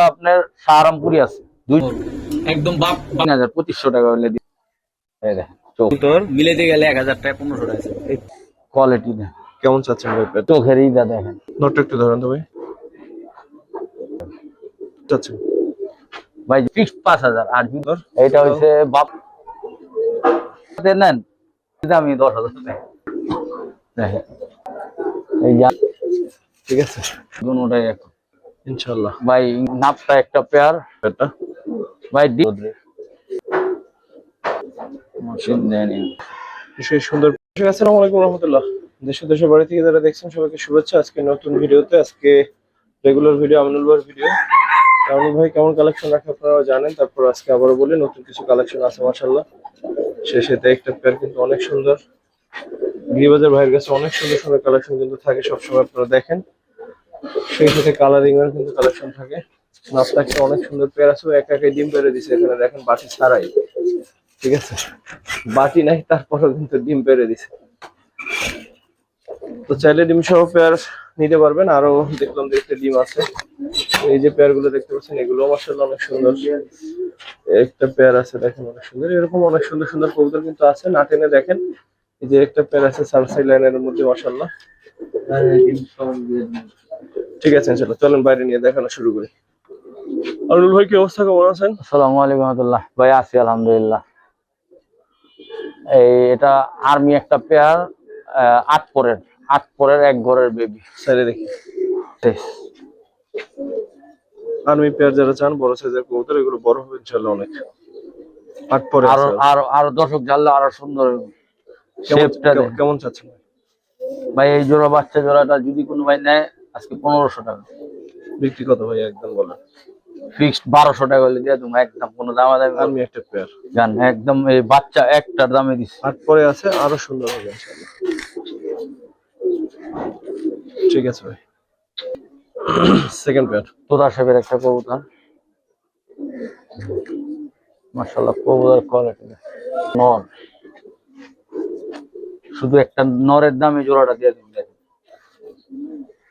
আপনার সাহারামপুরি আছে একদম 2500 টাকা হলে তোর মিলাইতে গেলে 1000 টাকা 1500 টাকা কোয়ালিটি কেমন চাচ্ছেন ভাই? চোখের ইদা দেখেন। নোটটা একটু ধরেন তো ভাই। চাচ্ছেন ভাই ফিক্সড 5000। আর এটা হইছে বাপ নেন আমি 10,000 দেখেন। এই যা ঠিক আছে দুটোটাই এখন ইনশাআল্লাহ। ভাই নাপটা একটা পেয়ার এটা ভাই সেই সুন্দর। আসসালামু আলাইকুম রাহমাতুল্লাহ। দেশে দেশের বাড়ি থেকে যারা দেখছেন সবাইকে শুভেচ্ছা। আজকে নতুন ভিডিওতে, আজকে রেগুলার ভিডিও, আমিনুল ভাইয়ের ভিডিও। আমিনুল ভাই কেমন কালেকশন রাখে আপনারা জানেন, তারপর আজকে আবারও বলি নতুন কিছু কালেকশন আছে মাশাআল্লাহ। শেষেতে একটা পেয়ার কিন্তু অনেক সুন্দর। গিরিবাজার ভাইয়ের কাছে অনেক সুন্দর সুন্দর কালেকশন কিন্তু থাকে সবসময়, আপনারা দেখেন। সেই সাথে কালারিং এর কিন্তু কালেকশন থাকে। নাপটা একটা অনেক সুন্দর পেয়ার আছে, একা একাই ডিম পেড়ে দিছে, এখানে দেখেন বাটি ছাড়াই। ঠিক আছে, বাটি নাই তারপরেও কিন্তু ডিম পেড়ে দিছে। তো চাইলে ডিম সহ পেয়ার নিতে পারবেন। আরো দেখলাম দেখতে ডিম আছে। এই যে পেয়ার গুলো দেখতে পাচ্ছেন, এগুলো মাশাআল্লাহ অনেক সুন্দর। একটা পেয়ার আছে দেখেন অনেক সুন্দর। এরকম অনেক সুন্দর সুন্দর কবুতর কিন্তু আছে, না টেনে দেখেন। এই যে একটা পেয়ার আছে সানসাইড লাইনের মধ্যে মাশাআল্লাহ। ঠিক আছে চলো, চলেন বাইরে নিয়ে দেখানো শুরু করি। আমিনুল ভাই কি অবস্থা, কেমন আছেন? আসসালামু আলাইকুম রাহমাতুল্লাহ। ভাই আছি আলহামদুলিল্লাহ। এই এটা আর্মি একটা পেয়ার, 8 পরের এক ঘরের বেবি। সাইডে দেখি আর্মি পেয়ার যারা চান বড় সাইজের কবুতর, এগুলো বড় হবে ইনশাআল্লাহ অনেক। 8 পরে আরো আছে। আরো আরো দর্শক জানলে আরো সুন্দর শেপটা কেমন চাচ্ছেন ভাই? এই জোড়া বাচ্চা জোড়াটা যদি কোনো ভাই নেয় আজকে 1500 টাকা বিক্রি কত ভাই একদম বলেন? ফিক্সড 1200 টাকা হলে দিয়ে তুমি, একদম কোনো দামাদামি আর্মি একটা পেয়ার জান, একদম এই বাচ্চা একটার দামে দিছি। 8 পরে আছে, আরো সুন্দর হবে ইনশাআল্লাহ। ঠিক আছে ভাই। সেকেন্ড পেয়ার তোতা শেপের একটা কবুতর, মাশাআল্লাহ কবুতর কোয়ালিটি নর। শুধু একটা নরের দামে জোড়াটা দিয়ে দিন। দেখেন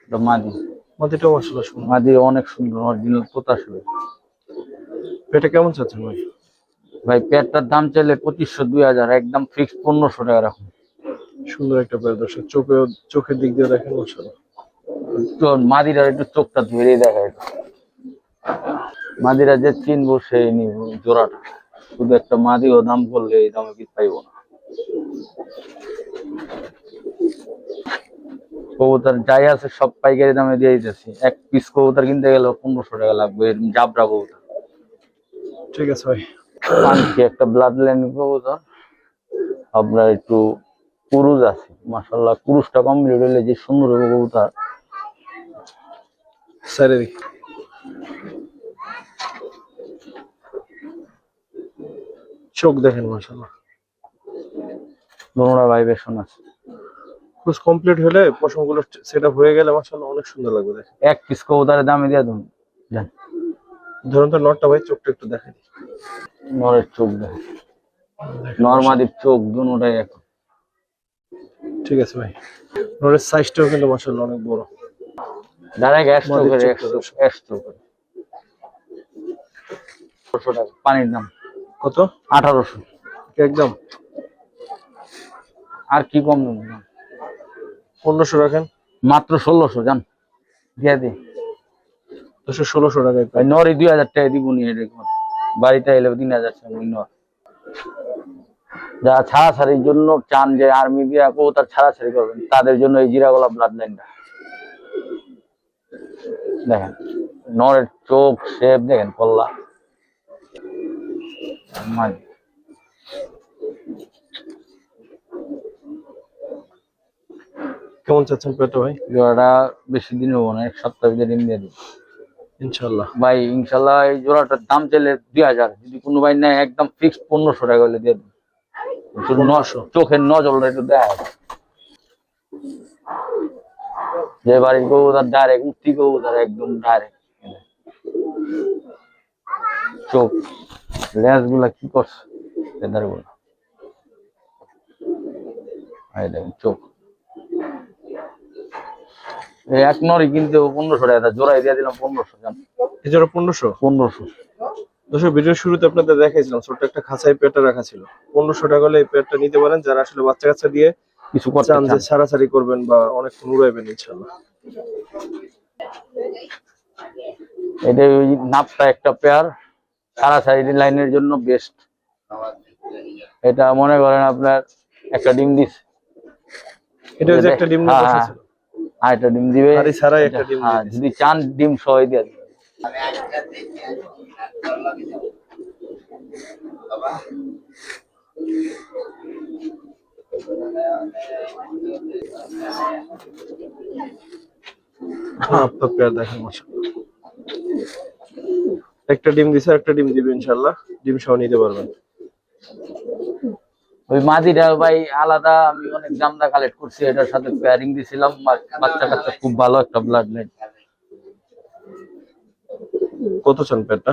এটা মাদি, মাটিটা মাশাআল্লাহ সুন্দর। মাদি অনেক সুন্দর, অরিজিনাল তোতা শেপের। পেটা কেমন চাচ্ছেন ভাই? ভাই পেয়ারটার দাম চাইলে 2500 2000, একদম ফিক্সড 1500 টাকা রাখুন। সুন্দর একটা পেয়ার দর্শক, চোখের দিক দিয়ে দেখেন মাশাআল্লাহ। মাদিরা একটু চোখটা ধরে দেখায়, মাদিরা যে চিনবো সেই নিব জোড়াটা। শুধু একটা মাদি ও দাম করলে এই দামে কি পাইব না। কবুতর যাই আছে সব পাইকারি দামে দিয়ে দিতেছি। এক পিস কবুতর কিনতে গেলে 1500 টাকা লাগবে, জাবরা কবুতর। ঠিক আছে ভাই। পানকি একটা ব্লাড লাইন কবুতর, আপনার একটু কুরুজ আছে মাশাআল্লাহ। কুরুজটা কমপ্লিট হলে যে সুন্দর হবে কবুতর। সাইডে দেখি চোখ দেখেন মাশাআল্লাহ, দোনোটা ভাইব্রেশন আছে। ক্রুজ কমপ্লিট হলে পশমগুলো সেটআপ হয়ে গেলে মাশাআল্লাহ অনেক সুন্দর লাগবে দেখেন। এক পিস কবুতরের দামে দিয়ে দেন জান। ধরুন তো নটটা ভাই, চোখটা একটু দেখেন। নরের চোখ দেখেন, নরমাদির চোখ দুটোটাই এক। ঠিক আছে ভাই। নরের সাইজটাও কিন্তু মাশাআল্লাহ অনেক বড়। ডাইরেক্ট টাকা পানির দাম কত? 1800 একদম। আর কি কম দেবো? 1500 রাখেন। মাত্র 1600 জান দিয়ে দিই। 1600 টাকায় পাই। নরি 2000 টাকা দিব নি, বাড়িতে এলে 3000 টাকা নর। যারা ছাড়াছাড়ির জন্য চান যে আর্মি দিয়ে কবুতর ছাড়াছাড়ি করবেন, তাদের জন্য এই জিরাগোলা ব্লাড লাইনটা দেখেন। নরের চোখ শেপ দেখেন, পল্লা কেমন চাচ্ছেন পেটা ভাই? জোড়াটা বেশি দিন হবো না, 1 সপ্তাহ ভিতরে ডিম দিয়ে দিব ইনশাআল্লাহ। ভাই ইনশাল্লাহ। এই জোড়াটার দাম চাইলে 2000, যদি কোনো ভাই নেয় একদম ফিক্সড 1500 টাকা হলে দিয়ে দিন। চোখের নজরটা একটু দেখ, যে বাড়ির কবুতর ডাইরেক্ট উঠতি কবুতর একদম ডাইরেক্ট। চোখ লেজ গুলা কি করছে লেদার গুলা, দেখেন চোখ। এক নরি কিনতে 1500 টাকা, জোড়াই দিয়ে দিলাম 1500 জান। এই জোড়া 1500। 1500। দর্শক ভিডিওর শুরুতে আপনাদের দেখাইছিলাম ছোট্ট একটা খাঁচায় পেয়ারটা রাখা ছিল। 1500 টাকা হলে এই পেয়ারটা নিতে পারেন যারা আসলে বাচ্চা কাচ্চা দিয়ে কিছু করতে চান যে চান। ছাড়াছাড়ি করবেন বা অনেকক্ষণ উড়াইবেন ইনশাআল্লাহ। এটা ওই নাপটা একটা পেয়ার সারাসারি লাইনের জন্য বেস্ট। এটা মনে করেন আপনার একটা ডিম দিছে, এটা যে একটা ডিম নিয়ে বসেছিল আর একটা ডিম দিবে, হাড়ি ছাড়াই একটা ডিম দিয়ে দিছে। যদি চান ডিম সহ দিয়ে দিবে। আপনার পেয়ার দেখেন মাশাআল্লাহ। একটা ডিম দিছে একটা ডিম দিবে ইনশাআল্লাহ, ডিম সহ নিতে পারবেন। ওই মাদিটা ভাই আলাদা, আমি অনেক দামদা কালেক্ট করছি, এটার সাথে পেয়ারিং দিছিলাম, বাচ্চা কাচ্চা খুব ভালো একটা ব্লাড লাইন। কত চান পেয়ারটা?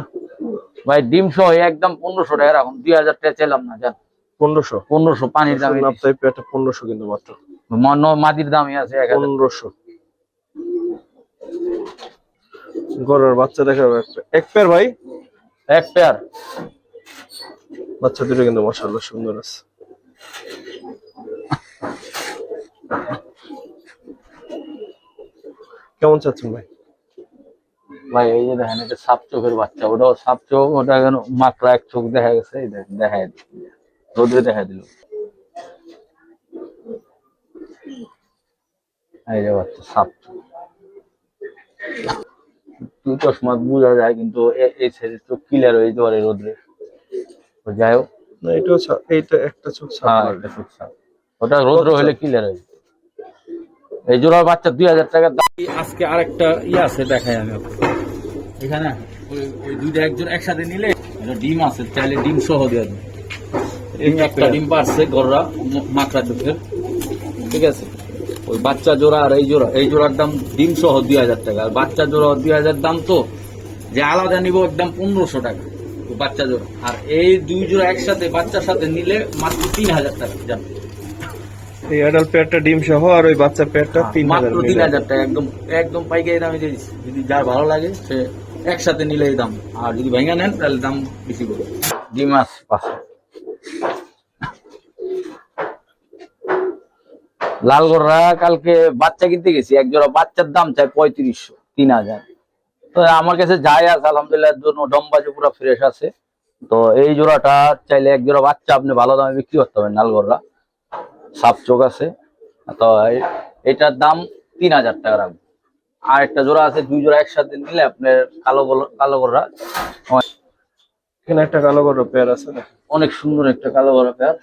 ভাই ডিম সহ একদম 1500 টাকা রাখুন, 2000 টাকা চাইলাম না, জান 1500। 1500 পানির দামে আপনার পেয়ারটা 1500 কিন্তু মাত্র। মাদির দামই আছে 1000। 1500। গরুর বাচ্চা দেখাবো একটা, এক পেয়ার ভাই, এক পেয়ার। বাচ্চা দুটো কিন্তু মাশাআল্লাহ সুন্দর আছে। কেমন চাচ্ছেন ভাই? ভাই এই যে দেখেন, এটা সাপ চোখের বাচ্চা, ওটাও সাপ চোখ, ওটা কেন মাত্র এক চোখ দেখা গেছে, এই দেখেন দেখাই রোদে দেখা দিল, এই যে বাচ্চা সাপ চোখ। দুই চশমাত বোঝা যায়, কিন্তু এই সাইডের চোখ ক্লিয়ার হয়ে যেতে পারে রোদ্রে। যাই হোক, না এটাও এইটা একটা চোখ ছাপ হ্যাঁ মারবে। এটা চোখ সাপ, ওটা রোদ্র হলে ক্লিয়ার হয়ে যায়। এই জোড়ার বাচ্চা 2000 টাকা দাম। আজকে আরেকটা আছে দেখাই আমি এখানে, ওই দুইটা একজন একসাথে নিলে ডিম আছে, চাইলে ডিম সহ দেওয়া যায়। একটা ডিম পারছে গররা মাকড়া চোখের, ঠিক আছে। ওই বাচ্চা জোড়া আর এই জোড়ার দাম ডিম সহ 2000 টাকা, আর বাচ্চা জোড়া 2000 দাম। তো যে আলাদা নিব একদম 1500 টাকা বাচ্চা জোড়া, আর এই দুই জোড়া একসাথে বাচ্চার সাথে নিলে মাত্র 3000 টাকা জান। এই অ্যাডাল্ট পেয়ারটা ডিম সহ আর ওই বাচ্চা পেয়ারটা 3000, মাত্র 3000 টাকা, একদম একদম পাইকারি দামে দিয়ে দিচ্ছি। যদি যার ভালো লাগে সে একসাথে নিলে এই দাম, আর যদি ভেঙে নেন তাহলে দাম বেশি পড়বে। ডিম মাছ পাঁচশো। লালগড়রা কালকে বাচ্চা কিনতে গেছি, এক জোড়া বাচ্চার দাম চাই 3500, 3000। তো আমার কাছে যাই আছে আলহামদুলিল্লাহ, জন্য ডম্বাজে পুরো ফ্রেশ আছে। তো এই জোড়াটা চাইলে এক জোড়া বাচ্চা আপনি ভালো দামে বিক্রি করতে পারেন, লালগড়রা সাপ চোখ আছে। তো এটার দাম 3000 টাকা রাখবো। আর একটা জোড়া আছে, দুই জোড়া একসাথে নিলে আপনার কালো গড়রা, এখানে একটা কালো বড় পেয়ার আছে, অনেক সুন্দর একটা কালো গড়া পেয়ার,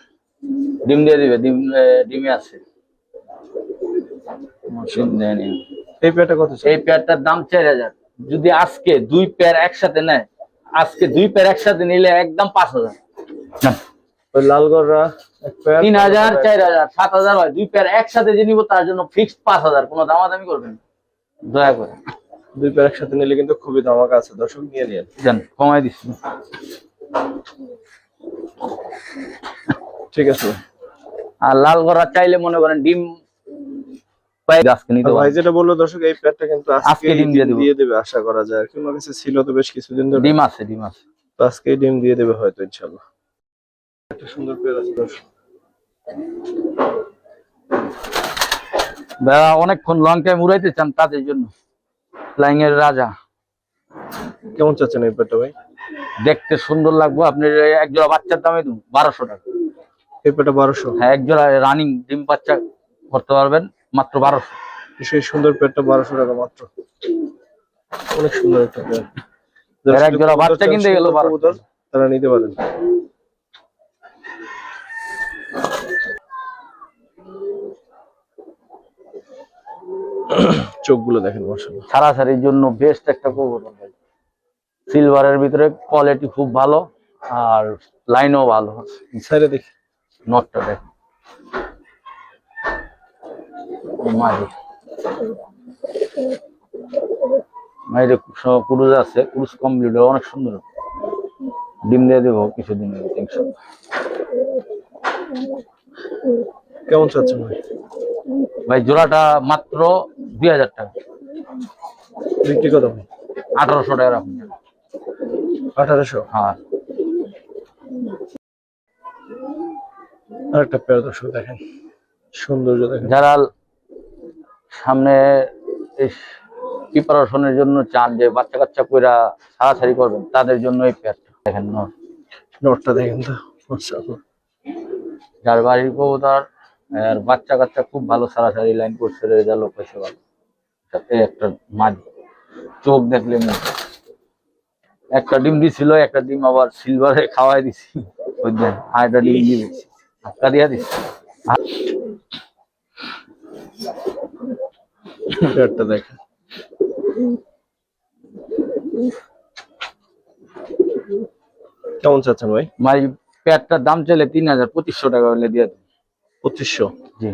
ডিম দিয়ে দিবে, ডিমে আছে। এই পেয়ারটা কত? এই পেয়ারটার দাম 4000। যদি আজকে দুই পেয়ার একসাথে নেয়, আজকে দুই পেয়ার একসাথে নিলে একদম 5000। ওই লালগড়রা এক পেয়ার 3000, 4000, 7000 হয়। দুই পেয়ার একসাথে যে নিব তার জন্য ফিক্সড 5000, কোনো দামাদামি করবেন দয়া করে। দুই পেয়ার একসাথে নিলে কিন্তু খুবই ধামাকা আছে, দর্শক নিয়ে নিন। জান কমাই দিচ্ছি। ঠিক আছে। আর লাল গড়া চাইলে মনে করেন ডিম পাই আজকে নিতে ভাই পারবেন। যেটা বললো দর্শক, এই পেয়ারটা কিন্তু আজকে ডিম দিয়ে দেবে আশা করা যায়। কিংবা কাছে ছিল তো বেশ কিছুদিন ধরে, ডিম আছে, ডিম আছে, তো আজকে ডিম দিয়ে দেবে হয়তো ইনশাআল্লাহ। একটা সুন্দর পেয়ার আছে দর্শক। ভাইয়া অনেকক্ষণ লং টাইম উড়াইতে চান তাদের জন্য ফ্লাইং এর রাজা। কেমন চাচ্ছেন এই পেয়ারটা ভাই? দেখতে সুন্দর লাগবে, আপনি এক জোড়া বাচ্চার দামে দিন 1200 টাকা। এই পেয়ারটা 1200? হ্যাঁ, এক জোড়া রানিং ডিম বাচ্চা করতে পারবেন মাত্র 1200। সেই সুন্দর পেয়ারটা 1200 টাকা মাত্র, অনেক সুন্দর একটা পেয়ার। এক জোড়া বাচ্চা কিনতে গেল 1200, তারা নিতে পারেন। চোখগুলো দেখেন মাশাআল্লাহ, ছাড়াছাড়ির জন্য বেস্ট একটা কবুতর ভাই। সিলভারের ভিতরে কোয়ালিটি খুব ভালো, আর লাইনও ভালো। সাইডে দেখি নটটা দেখ, মাঝে মাঝে কুরুজ আছে, কুরুজ কমপ্লিট, অনেক সুন্দর। ডিম দিয়ে দেবো কিছুদিন। কেমন চাচ্ছেন ভাই? ভাই জোড়াটা মাত্র 2000 টাকা। বিক্রি কত ভাই? 1800 টাকা রাখুন। 1800। হ্যাঁ আরেকটা পেয়ার দর্শক দেখেন, সৌন্দর্য দেখেন। যারা সামনে প্রিপারেশনের জন্য চান যে বাচ্চা কাচ্চা কইরা ছাড়াছাড়ি করবেন, তাদের জন্য এই পেয়ারটা দেখেন। নটটা দেখেন তো, মাশাআল্লাহ। যার বাড়ির কবুতর আর বাচ্চা কাচ্চা খুব ভালো ছাড়াছাড়ি লাইন করছে, রেজাল্ট পেয়েছে ভালো। সাথে একটা মাদি, চোখ দেখলে একটা ডিম দিছিল, একটা ডিম আবার সিলভারে খাওয়াই দিছি, বুঝলেন, আর একটা ডিম দিয়ে দিচ্ছি, ধাক্কা দিয়া দিচ্ছি। পেয়ারটা দেখেন, কেমন চাচ্ছেন ভাই? ভাই পেয়ারটার দাম চলে 3200 টাকা হলে দিয়ে দেন। 2500? জি।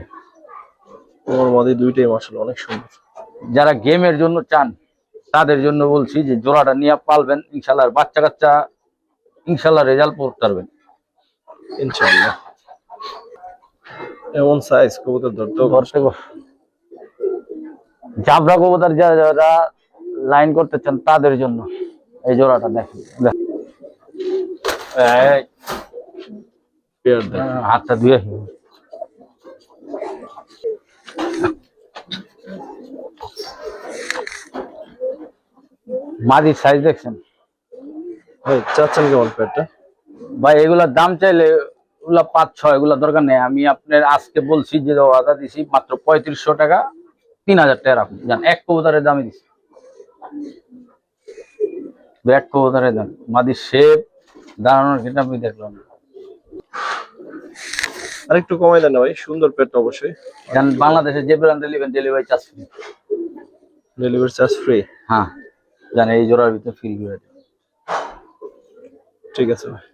তোমার মাদি দুইটাই মাশাআল্লাহ অনেক সুন্দর। যারা গেমের জন্য চান তাদের জন্য বলছি যে জোড়াটা নিয়ে পালবেন, ইনশাল্লাহ বাচ্চা কাচ্চা ইনশাল্লাহ রেজাল্ট করতে পারবেন ইনশাআল্লাহ। এমন সাইজ কবুতর ধরতে ধরতে। জাবরা কবুতর যারা লাইন করতে চান তাদের জন্য এই জোড়াটা দেখেন। এই পেয়ার দেখেন, হাতটা ধুয়ে মাদির সাইজ দেখছেন ভাই চাচ্ছেন কেমন পেয়ারটা? ভাই এগুলার দাম চাইলে এগুলা 5-6, এগুলা দরকার নেই। আমি আপনার আজকে বলছি যে ওয়াদা দিছি মাত্র 3500 টাকা, 3000 টাকা রাখুন। জান এক কবুতরের দামই দিছি, এক কবুতরের দাম। মাদির শেপ দাঁড়ানোর ক্ষেত্রে আমি দেখলাম। আরেকটু কমাই দেন না ভাই, সুন্দর পেয়ারটা অবশ্যই। জান বাংলাদেশে যে ব্র্যান্ড নেবেন delivery charge free. Delivery charge free? হ্যাঁ জান, এই জোড়ার ভিতরে ফ্রি করে দেব। ঠিক আছে ভাই।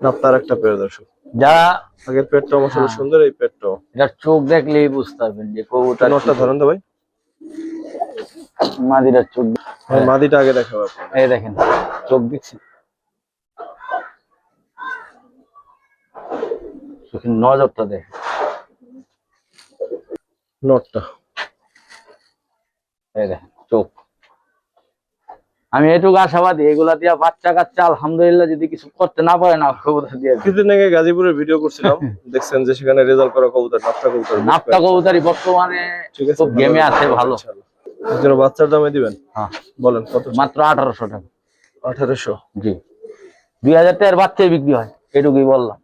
আপনার একটা পেয়ার দর্শক, যারা আগের পেয়ারটা মাশাআল্লাহ সুন্দর, এই পেয়ারটাও। এটা চোখ দেখলেই বুঝতে পারবেন যে কবুতর। নটটা ধরেন তো ভাই, মাদিটার চোখ। ভাই মাদিটা আগে দেখাবো আপনাকে। এই দেখেন চোখ দেখছি, নজরটা দেখেন। নটটা এই দেখেন চোখ। আমি এটুকু আশাবাদী এগুলা দিয়া বাচ্চা কাচ্চা আলহামদুলিল্লাহ যদি কিছু করতে না পারে না, কবুতর দিয়ে দিবে। কিছুদিন আগে গাজীপুরের ভিডিও করছিলাম, দেখছেন যে সেখানে রেজাল্ট করা কবুতর, নাপ্তা কবুতর। নাপ্তা কবুতরই বর্তমানে ঠিক আছে, খুব গেমে আছে ভালো। একজন বাচ্চার দামে দিবেন? হ্যাঁ বলেন কত? মাত্র 1800 টাকা। 1800? জি। 2000 টাকার বাচ্চাই বিক্রি হয়, এটুকুই বললাম।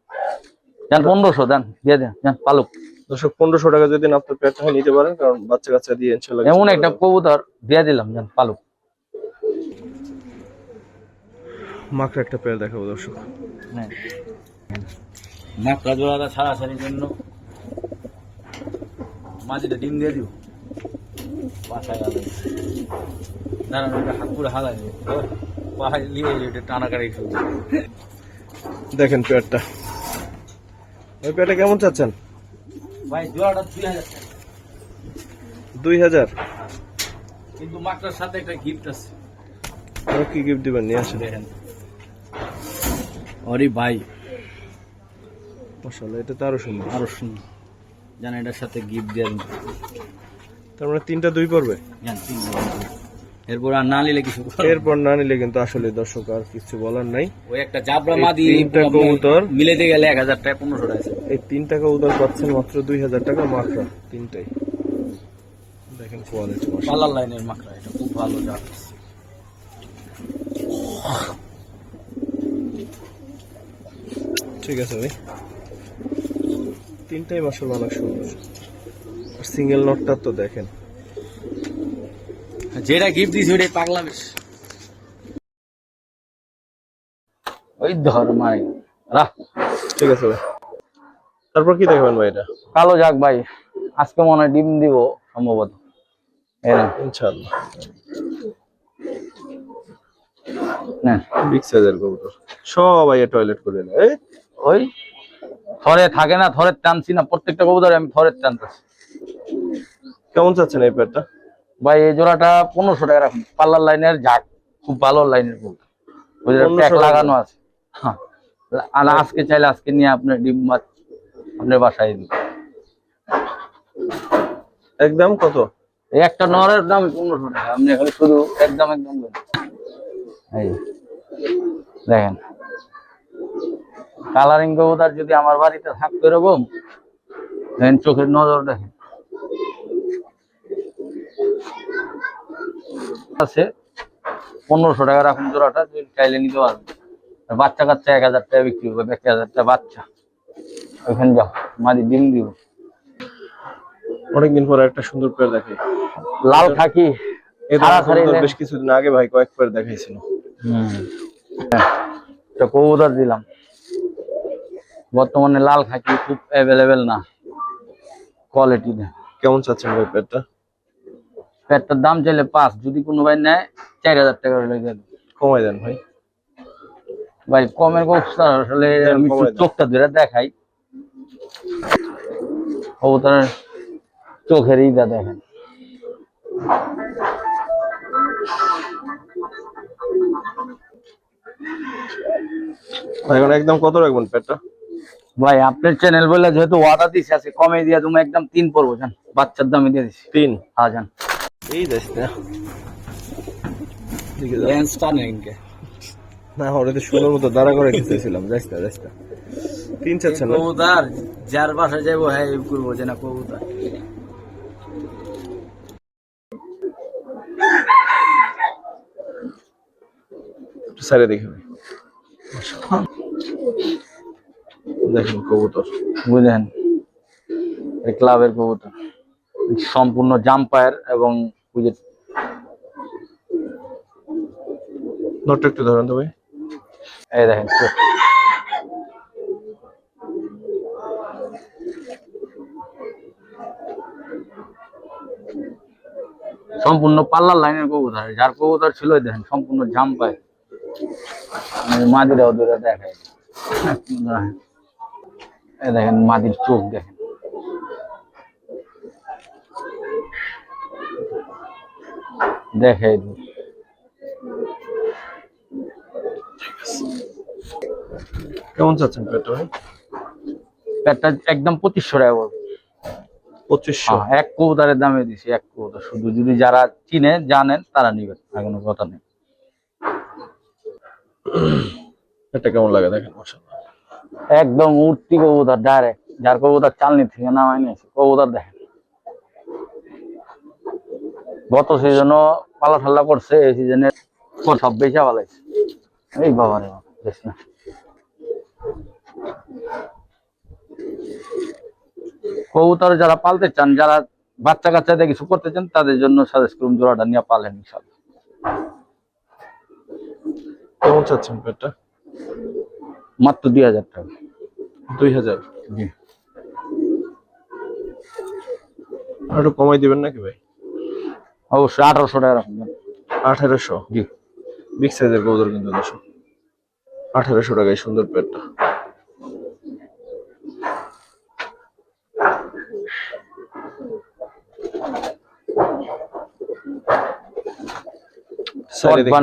জান 1500 দেন, দিয়ে দেন। জান পালুক দর্শক 1500 টাকা যদি আপনার পেয়ারটা হয় নিতে পারেন, কারণ বাচ্চা কাচ্চা দিয়ে ইনশাআল্লাহ এমন একটা কবুতর দিয়ে দিলাম। জান পালুক। মাত্র একটা পেয়ার দেখাবো দর্শক। মাকড়া জোড়াটা ছাড়াছাড়ির জন্য মাঝিটা ডিম দিয়ে দিব। পাশায় আলাই দাঁড়ান, ওটা হাত পুরো হালাই দেবে, পাহাড় নিয়ে এটা টানা কাটাই শুরু। দেখেন পেয়ারটা, ওই পেয়ারটা কেমন চাচ্ছেন ভাই? জোড়াটা 2000 টাকা। 2000? কিন্তু মাকড়ার সাথে একটা গিফট আছে। আর কি গিফট দিবেন? নিয়ে আসেন। দেখেন আরে ভাই মাশাআল্লাহ, এটা তো আরো সুন্দর। আরো সুন্দর। জান এটার সাথে গিফট দিয়ে দিন। তার মানে 3টা 2 পড়বে? জান 3 এরপর আর না নিলে কিছু। এরপর না নিলে কিন্তু আসলে দর্শক আর কিছু বলার নাই। ওই একটা জাবরা মাদি 3টা কবুতর মিলেতে গেলে 1000 টাকা 1500 টাকা। এই 3টা কবুতর পাচ্ছেন মাত্র 2000 টাকা মাত্র, 3টাই। দেখেন কোয়ালিটি মাশাআল্লাহ, পালার লাইনের মাকড়া, এটা খুব ভালো জাত। ঠিক আছে ভাই, 3টাই মাশাআল্লাহ অনেক সুন্দর। আর সিঙ্গেল নটটা তো দেখেন, যেটা গিফট দিছি ওটাই পাগলা বেশ। ওই ধর মাই রাখ। ঠিক আছে ভাই, তারপর কি দেখাবেন ভাই? এটা কালো যাক ভাই, আজকে মনে হয় ডিম দিব সম্ভবত। ইনশাআল্লাহ না বিগ সাইজের কবুতর, সবাই টয়লেট করে নেয়। ওই থরে থাকে না, থরের টানছি না, প্রত্যেকটা কবুতরে আমি থরের টানতেছি। কেমন চাচ্ছেন এই পেয়ারটা? ভাই এই জোড়াটা 1500 টাকা রাখুন। পাল্লার লাইনের ঝাক, খুব ভালো লাইনের কবুতর, ওই যে ট্যাগ লাগানো আছে। হ্যাঁ, আর আজকে চাইলে আজকে নিয়ে আপনার ডিম মাছ আপনার বাসায় দিন। একদম কত? এই একটা নরের দাম 1500 টাকা, আপনি এখানে শুধু একদম বলেন। এই দেখেন কালারিং কবুতর যদি আমার বাড়িতে থাকতো এরকম, দেখেন চোখের নজর দেখেন আছে। 1500 টাকা রাখুন জোড়াটা, যদি চাইলে নিতে পারবেন। আর বাচ্চা কাচ্চা 1000 টাকা বিক্রি করবে, 1000 টাকা বাচ্চা। ওইখানে যাও, মাদি ডিম দিব। অনেকদিন পরে একটা সুন্দর পেয়ার দেখে, লাল খাকি বেশ কিছুদিন আগে ভাই কয়েক পেয়ার দেখাইছিল। একটা কবুতর দিলাম, বর্তমানে লাল খাকি খুব অ্যাভেলেবেল না কোয়ালিটি। কেমন চাচ্ছেন ভাই পেয়ারটা? পেয়ারটার দাম চাইলে 5, যদি কোনো ভাই নেয় 4000 টাকা লেগে যাবে। কমাই দেন ভাই। ভাই কমের অবস্থা আসলে আমি চোখটা ধরে দেখাই, কবুতরের চোখের ইটা দেখেন। এখন একদম কত রাখবেন পেয়ারটা? ভাই আপনার চ্যানেল বলে যেহেতু অর্ডার দিছে আছে, কমে দিয়ে তুমি একদম 3 পড়বো জান, বাচ্চার দামে দিয়ে দিছি 3। হ্যাঁ জান। এই দেশ না লেন্সটা নেনকে না, ওরে তো সুন্দর মতো দাঁড়া করে রেখেছিলাম। যাইস্তা 3 চাচ্ছেন না? কবুতর যার বাসায় যাবো হ্যাঁ এই করবো যে না কবুতর। একটু সাইডে দেখে ভাই, দেখেন কবুতর বুঝলেন, এই ক্লাবের কবুতর সম্পূর্ণ জাম্পায়ার এবং বুঝে। নটটা একটু ধরেন তো ভাই। এই দেখেন চোখ, সম্পূর্ণ পাল্লার লাইনের কবুতর, যার কবুতর ছিল দেখেন সম্পূর্ণ জাম্পায়। মাদিরাও দূরে দেখায়, এই দেখেন মাদির চোখ দেখেন, দেখাই কেমন চাচ্ছেন পেয়ারটা ভাই? পেটটা একদম 2500 টাকা পড়বে। 2500? এক কবুতরের দামে দিছি, এক কবুতর শুধু, যদি যারা চিনে জানেন তারা নিবেন, আর কোনো কথা নেই। এটা কেমন লাগে দেখেন, মাশাআল্লাহ একদম উঠতি কবুতর ডাইরেক্ট, যার কবুতর চালনি থেকে নামাই নিয়েছে। কবুতর দেখেন গত সিজনও পালা ঠাল্লা করছে, এই সিজনে সব বেচা পালাইছে। এই বাবা রে বেশ না। কবুতর যারা পালতে চান, যারা বাচ্চা কাচ্চাদের কিছু করতে চান, তাদের জন্য সাজেস্ট করুন জোড়াটা নিয়ে পালেন ইনশাআল্লাহ। কেমন চাচ্ছেন পেয়ারটা? মাত্র 2000 টাকা। 2000? জি। আর একটু কমাই দিবেন নাকি ভাই? অবশ্যই 1800 টাকা রাখুন। 1800? জি। বিগ সাইজের কবুতর কিন্তু 1800 টাকায় সুন্দর পেয়ারটা।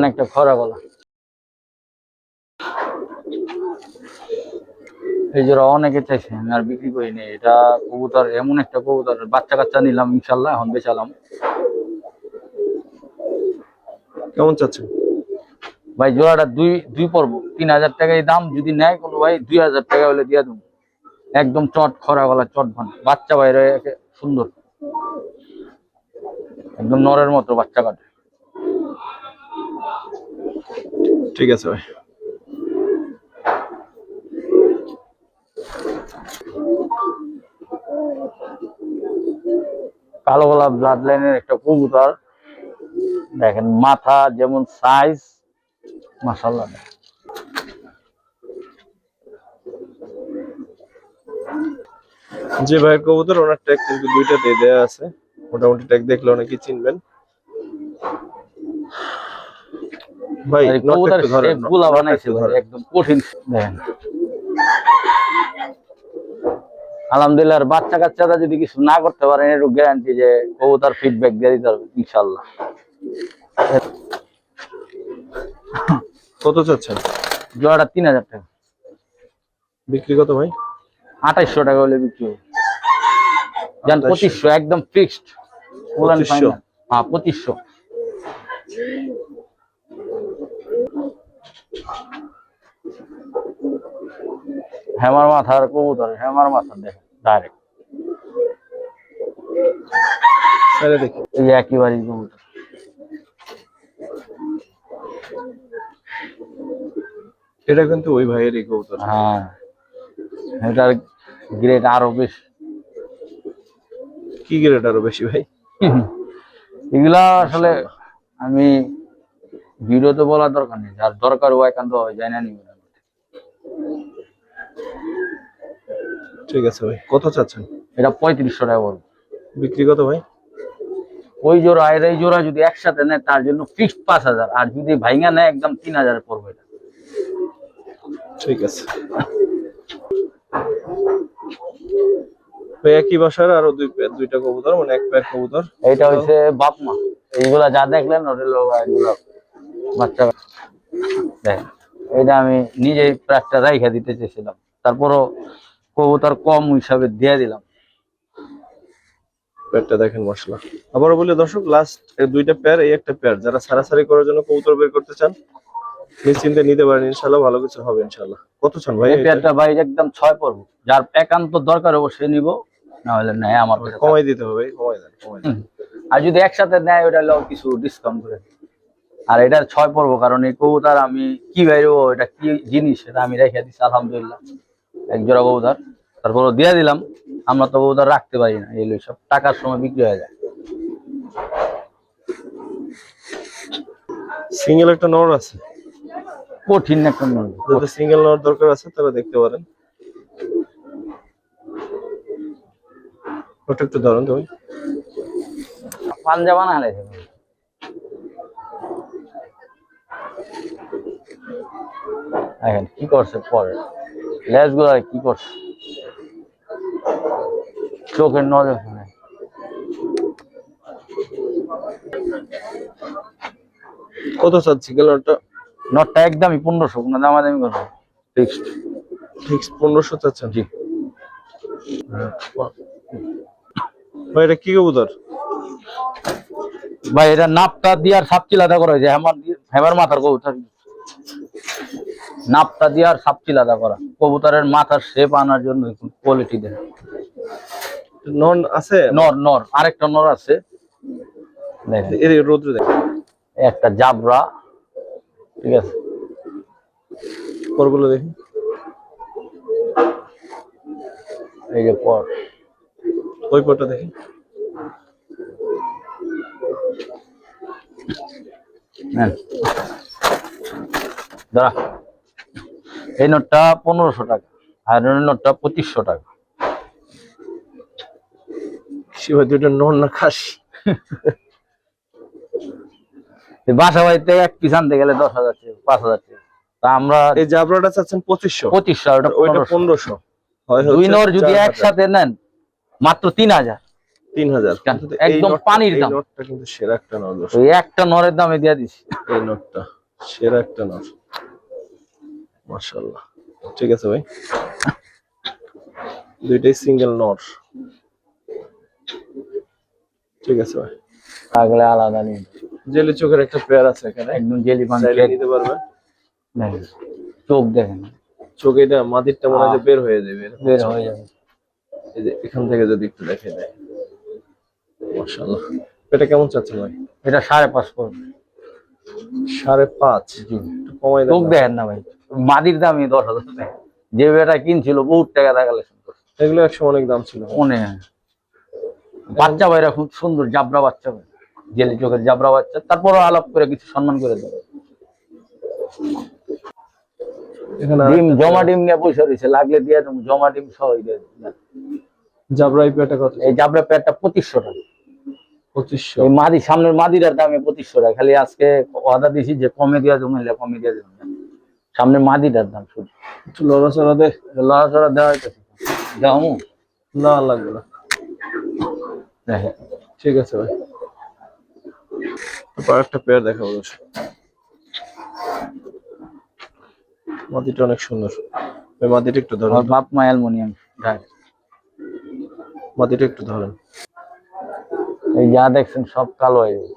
একটা খরা গলা, এই জোড়া অনেকে চাইছে, আমি আর বিক্রি করিনি। এটা কবুতর এমন একটা কবুতর, বাচ্চা কাচ্চা নিলাম ইনশাল্লাহ, এখন বেচালাম। কেমন চাচ্ছেন ভাই? জোড়াটা দুই পর্ব 3000 টাকাই দাম, যদি নেয় কোনো ভাই 2000 টাকা হলে দিয়ে দেবো। একদম চট খরা গলা, চট ভান, বাচ্চা বাইরে সুন্দর, একদম নরের মতো বাচ্চা কাটে। ঠিক আছে ভাই। কালো গলা ব্লাড লাইনের একটা কবুতর দেখেন, মাথা যেমন সাইজ, মাশাআল্লাহ। যে ভাইয়ের কবুতর, ওনার ট্যাগ কিন্তু দুইটাতে দেয়া আছে, মোটামুটি ট্যাগ দেখলে অনেকেই চিনবেন ভাই। কবুতর শেপগুলা বানাইছে ভাই, একদম কঠিন দেখেন। আলহামদুলিল্লাহ, বাচ্চা কাচ্চারা যদি কিছু না করতে পারেন, এর গ্যারান্টি যে কবুতর ফিডব্যাক দিয়ে দিতে পারবে ইনশাআল্লাহ। কত চাচ্ছেন জোড়াটা? 3000 টাকা। বিক্রি কত ভাই? 2800 টাকা হলে বিক্রি হবে। জান 2500 একদম ফিক্সড। Full and 2500? ফাইনাল। হ্যাঁ 2500। হেমার মাথার কবুতর, হেমার মাথার দেখেন ডাইরেক্ট, আরে দেখি এই যে একইবারই কবুতর। এটা কিন্তু ওই ভাইয়েরই কবুতর। হ্যাঁ এটার গ্রেড আরো বেশি। কি গ্রেড আরো বেশি ভাই? এগুলা আসলে আমি ভিডিওতে বলার দরকার নেই, যার দরকার ও একান্ত যায় না নিবে। ঠিক আছে ভাই, কত চাচ্ছেন? এটা 3500 টাকা বলবো। বিক্রি কত ভাই? ওই জোড়া আর এই জোড়া যদি একসাথে নেয় তার জন্য ফিক্সড 5000, আর যদি ভাইঙ্গা নেয় একদম 3000 পড়বে এটা। ঠিক আছে ভাই, একই বাসার আরো দুইটা কবুতর, মানে এক পেয়ার কবুতর। এইটা হচ্ছে বাপ মা, এইগুলা যা দেখলেন ওটা হলো এগুলো বাচ্চা। দেখ এটা আমি নিজেই একটা রাইখা দিতে চেয়েছিলাম, তারপরও কবুতর কম হিসাবে দিয়ে দিলাম। পেয়ারটা দেখেন মশলা। আবারও বলি দর্শক, লাস্ট দুইটা পেয়ার, এই একটা পেয়ার, যারা সারাসারি করার জন্য কবুতর বের করতে চান নিশ্চিন্তে নিতে পারেন, ইনশাল্লাহ ভালো কিছু হবে ইনশাল্লাহ। কত চান ভাই? এই পেয়ারটা ভাই একদম 6 পড়বো, যার একান্ত দরকার অবশ্যই নিব, না হলে নেয় আমার কাছে কমাই দিতে হবে, কমাই দেন, কমাই দেন। আর যদি একসাথে নেয় ওটা হলো কিছু ডিসকাউন্ট করে দিই। আর এটার 6 পড়বো, কারণ এই কবুতর আমি কি বাইরবো, এটা কি জিনিস সেটা আমি রেখে দিচ্ছি আলহামদুলিল্লাহ, এক জোড়া কবুতর তারপর দিয়ে দিলাম। আমরা তো কবুতর রাখতে পারি না, এই সব টাকার সময় বিক্রি হয়ে যায়। সিঙ্গেল একটা নর আছে, কঠিন একটা নয়। যদি সিঙ্গেল নর দরকার আছে তাহলে দেখতে পারেন। ওটা একটু ধরুন তো ভাই। পাঞ্জাবা না হলে এখন কি করছে পরে, লেজ গুলো কি করছে, চোখের নজর নাই। কত চাচ্ছি সিঙ্গেল নরটা? নটটা একদমই 1500, কোনো দামাদামি করবো, ফিক্সড। ঠিক 1500 চাচ্ছেন? জি ভাই এটা কি কবুতর? ভাই এটা নাপটা দিয়ার সাপচিলাদা করা হয়েছে, হেমার মাথার কবুতর, নাপটা দিয়ার সাপচিলাদা করা কবুতরের মাথার শেপ আনার জন্য কোয়ালিটি দেয়। নন আছে? নর নর আরেকটা নর আছে দেখেন, এর রোদ্রে দেখ, একটা জাবরা, ঠিক আছে। পরগুলো দেখি। এই যে পর ওই পরটা দেখি। নেন দাঁড়া, এই নোটটা 1500 টাকা, আর এই নোটটা 2500 টাকা। শিবা দুইটা নন না খাসি? বাসা বাড়িতে এক পিস আনতে গেলে 10,000 টাকা 5,000 টাকা, তা আমরা এই জাবরাটা চাচ্ছেন 2500, 2500, ওটা ওইটা 1500। 1500। দুই নর যদি একসাথে নেন মাত্র 3000। 3000 একদম পানির দাম। এই নটটা কিন্তু সেরা একটা নর দর্শক। ওই একটা নরের দামে দিয়ে দিছি। এই নটটা সেরা একটা নর, মাশাআল্লাহ। ঠিক আছে ভাই, দুইটাই সিঙ্গেল নর। ঠিক আছে ভাই, তাহলে আলাদা নিন। জেলি চোখের একটা পেয়ার আছে এখানে, একদম জেলি পান চাইলে নিতে পারবেন। দেখেন চোখ দেখেন, চোখ এটা মাদিরটা মনে হয় যে বের হয়ে যাবে, এরকম বের চোখ। হয়ে যাবে। এই যে এখান থেকে যদি একটু দেখে দেয়, মাশাআল্লাহ। এটা কেমন চাচ্ছেন ভাই? এটা 5.5 পড়বে। 5.5? জি একটু কমাই দেন চোখ না। দেখেন না ভাই, মাদির দামই 10,000 টাকা। যে বেটা কিনছিল বহুত টাকা দেখালে এগুলো একসময় অনেক দাম ছিল। অনেক। বাচ্চা ভাইরা খুব সুন্দর জাবরা বাচ্চা ভাই, জেলি চোখের জাবরা বাচ্চা, তারপরও আলাপ করে কিছু সম্মান করে দেবে। এখানে ডিম জমা ডিম নিয়ে পয়সা রয়েছে, লাগলে দিয়ে তুমি জমা ডিম সহ দিয়ে দেবে। জাবরাই পেয়ারটা কত? এই জাবরা পেয়ারটা 2500 টাকা। 2500? এই মাদি সামনের মাদিটার দামে 2500 টাকা, খালি আজকে অর্ডার দিয়েছি যে কমে দেওয়া জমে কমে দিয়ে দেবেন। সামনের মাদিটার দাম শুধু একটু লড়াচড়া দে। লড়াচড়া দেওয়া হইতেছে, দামও না লাগবে না। দেখেন। ঠিক আছে ভাই, তারপর একটা পেয়ার দেখাবো দর্শক। মাদিটা অনেক সুন্দর, ওই মাদিটা একটু ধরেন। আমার বাপ মা অ্যালুমিনিয়াম। মাদিটা একটু ধরেন। এই যা দেখছেন সব কালো হয়ে গেছে,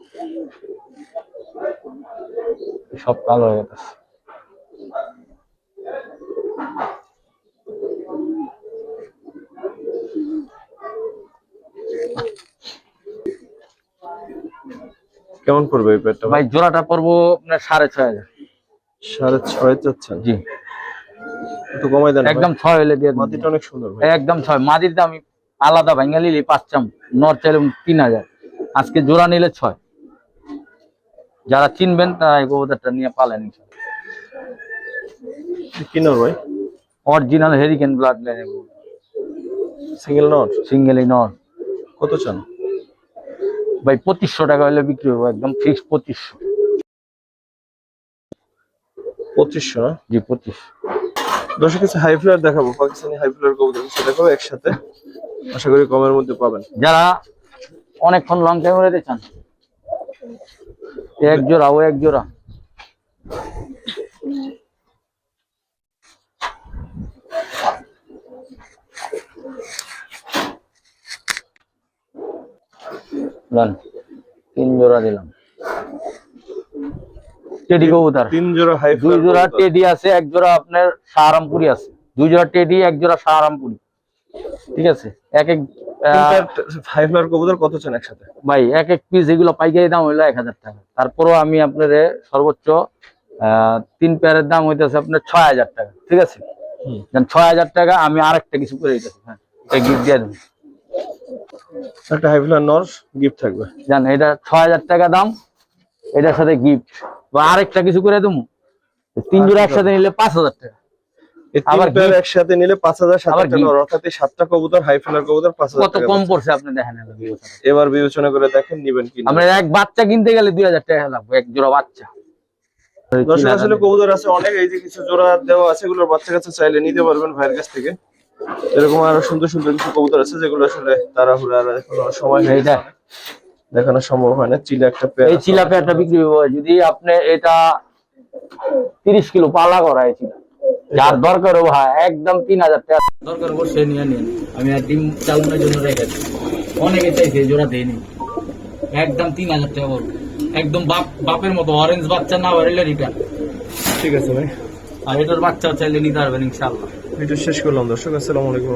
সব কালো হয়ে গেছে। কেমন পড়বে এই পেয়ারটা ভাই? ভাই জোড়াটা পড়বো আপনার 6,500। 6.5 চাচ্ছেন? জি একটু কমাই দেন একদম 6 হলে দিয়ে দেব। মাটিটা অনেক সুন্দর ভাই। একদম 6। মাদির দাম আলাদা ভাঙ্গা নিলে 5 নর চাইলে 3000। আজকে জোড়া নিলে 6। যারা চিনবেন তারা এই কবুতরটা নিয়ে পালেন। কি নর ভাই? অরিজিনাল হেরিকেন ব্লাড লাইনের সিঙ্গেল নর? সিঙ্গেলই নর। কত চান ভাই 2500 টাকা হলে বিক্রি হবে, একদম ফিক্স 2500। 2500 না? জি 2500। দর্শক কাছে হাই ফ্লায়ার দেখাবো, পাকিস্তানি হাই ফ্লায়ার কবুতর সেটা দেখাবো একসাথে, আশা করি কমের মধ্যে পাবেন। যারা অনেকক্ষণ লং ক্যামেরাতে চান, এক জোড়া ও এক জোড়া। ডান, 3 জোড়া দিলাম। টেডি কবুতর 3 জোড়া হাই 2 ফ্লায়ার জোড়া টেডি আছে, 1 জোড়া আপনার সাহারামপুরি আছে। 2 জোড়া টেডি, 1 জোড়া সাহারামপুরি। ঠিক আছে, এক এক হাই ফ্লায়ার কবুতর কত চান একসাথে ভাই? এক এক পিস এগুলো পাইকারি দাম হইলো 1000 টাকা। তারপরও আমি আপনার সর্বোচ্চ 3 পেয়ারের দাম হইতেছে আপনার 6000 টাকা। ঠিক আছে, 6000 টাকা আমি আরেকটা কিছু করে দিতেছি। হ্যাঁ, এই গিফট দিয়ে দেবো। একটা হাই ফ্লায়ার নর গিফট থাকবে, জান এটা 6000 টাকা দাম, এটার সাথে গিফট বা আরেকটা কিছু করে দেবো। 3 জোড়া একসাথে নিলে 5000 টাকা। এই 3 আবার পেয়ার gift। একসাথে নিলে 5000, আবার 7টা নর, অর্থাৎ এই 7টা কবুতর হাই ফ্লায়ার কবুতর 5000 কত টাকা কম পাচ্ছেন। পড়ছে আপনি দেখেন। এবার বিবেচনা করে দেখেন নিবেন কি না। আমরা এক বাচ্চা কিনতে গেলে 2000 টাকা লাগবে, এক জোড়া বাচ্চা। দর্শক আসলে কবুতর আছে অনেক, এই যে কিছু জোড়া দেওয়া আছে, এগুলোর বাচ্চা কাছে চাইলে নিতে পারবেন ভাইয়ের কাছ থেকে। এরকম আরো সুন্দর সুন্দর কিছু কবুতর আছে যেগুলো আসলে তাড়াহুড়া আর এখনো সময় হয়ে এইটা দেখানো সম্ভব হয় না। চিলা একটা পেয়ার, এই চিলা পেয়ারটা বিক্রি হবে যদি আপনি এটা 30 কিলো পালা করা এই চিলা। যার দরকার ও ভাই একদম 3000 টাকা দরকার হবে সে নিয়ে নিন। আমি আর ডিম চালানোর জন্য রেখেছি, অনেকে চাইছে জোড়া দেয়নি। একদম 3000 টাকা বলবো, একদম বাপের মতো অরেঞ্জ বাচ্চা না বাড়লে রিটার্ন। ঠিক আছে ভাই, আর এটার বাচ্চা চাইলে নিতে পারবেন ইনশাআল্লাহ। ভিডিও শেষ করলাম দর্শক, আসসালামু আলাইকুম।